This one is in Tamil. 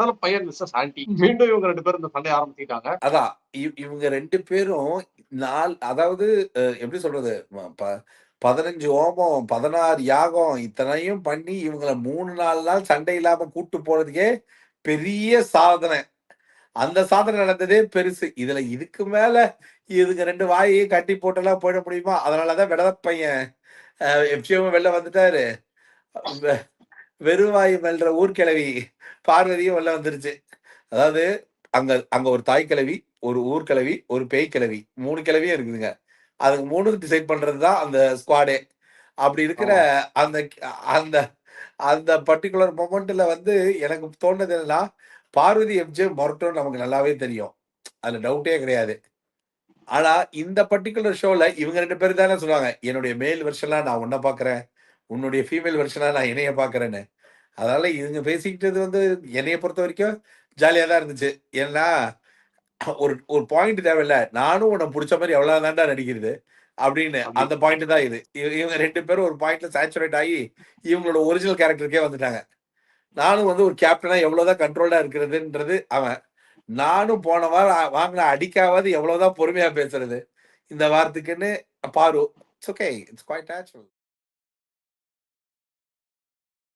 விடல பையன் மிஸ்ஸஸ் ஆன்டி. மீண்டும் இவங்க 2 பேரும் இந்த சண்டைய ஆரம்பிச்சுக்கிட்டாங்க. அதான். இவங்க 2 பேரும் அதாவது எப்படி சொல்றது? 15 ஹோமம், 16 யாகம் இத்தனையும் பண்ணி இவங்கள 3, 4 நாள் சண்டை இல்லாம கூட்டு போனதுக்கே பெரிய சாதனை. அந்த சாதனை நடந்ததே பெருசு. இதுக்கு மேல இதுங்க 2 வாயையும் கட்டி போட்டெல்லாம் போயிட முடியுமா? அதனால தான் விடல பையன் எஃப்சியும் வெளில வந்துட்டாரு. வெறும் வாய் மெல்ற ஊர்க்கிழவி பார்வதியும் வெளில வந்துருச்சு. அதாவது அங்க ஒரு தாய் கிழவி, ஒரு ஊர்க்கிழவி, ஒரு பேய் கிழவி 3 கிழவியும் இருக்குதுங்க. அதுக்கு 3ம் டிசைட் பண்றது தான் அந்த ஸ்குவாடே. அப்படி இருக்கிற ஆமா. அந்த அந்த அந்த பர்ட்டிகுலர் மொமெண்ட்ல வந்து எனக்கு தோணுனது என்னன்னா, பார்வதி எம்ஜே மொரட்டோன்னு நமக்கு நல்லாவே தெரியும். அதுல டவுட்டே கிடையாது. ஆனா இந்த பர்ட்டிகுலர் ஷோல இவங்க 2 பேரும் தானே சொல்லுவாங்க, "என்னுடைய மேல் வெர்ஷனா நான் உன்ன பார்க்கிறேன். உன்னுடைய ஃபீமேல் வெர்ஷனா நான் என்னைய பார்க்கிறேன்னு." அதனால இதுங்க பேசிக்கிட்டது வந்து என்னைய பொறுத்தவரைக்கும் ஜாலியா தான் இருந்துச்சு. ஏன்னா, ஒரு ஒரு பாயிண்ட் தேவைல்ல. நானும் உன்ன புடிச்ச மாரி எவ்வளோ தான்டா நடிக்கிறது. அப்படின்னு. அப்படி. அந்த பாயிண்ட் தான் இது. இவங்க 2 பேரும் ஒரு பாயிண்ட்ல சேச்சுரேட் ஆகி, இவங்களோட ஒரிஜினல் கேரக்டருக்கே வந்துட்டாங்க. நானும் வந்து ஒரு கேப்டனா எவ்வளோதான் கண்ட்ரோல்டா இருக்கிறதுன்றது அவன். நானும் போன வாரம் வாங்குன அடிக்காவது எவ்வளோதான் பொறுமையா பேசுறது. இந்த வாரத்துக்குன்னு பாரு. It's okay. It's quite natural.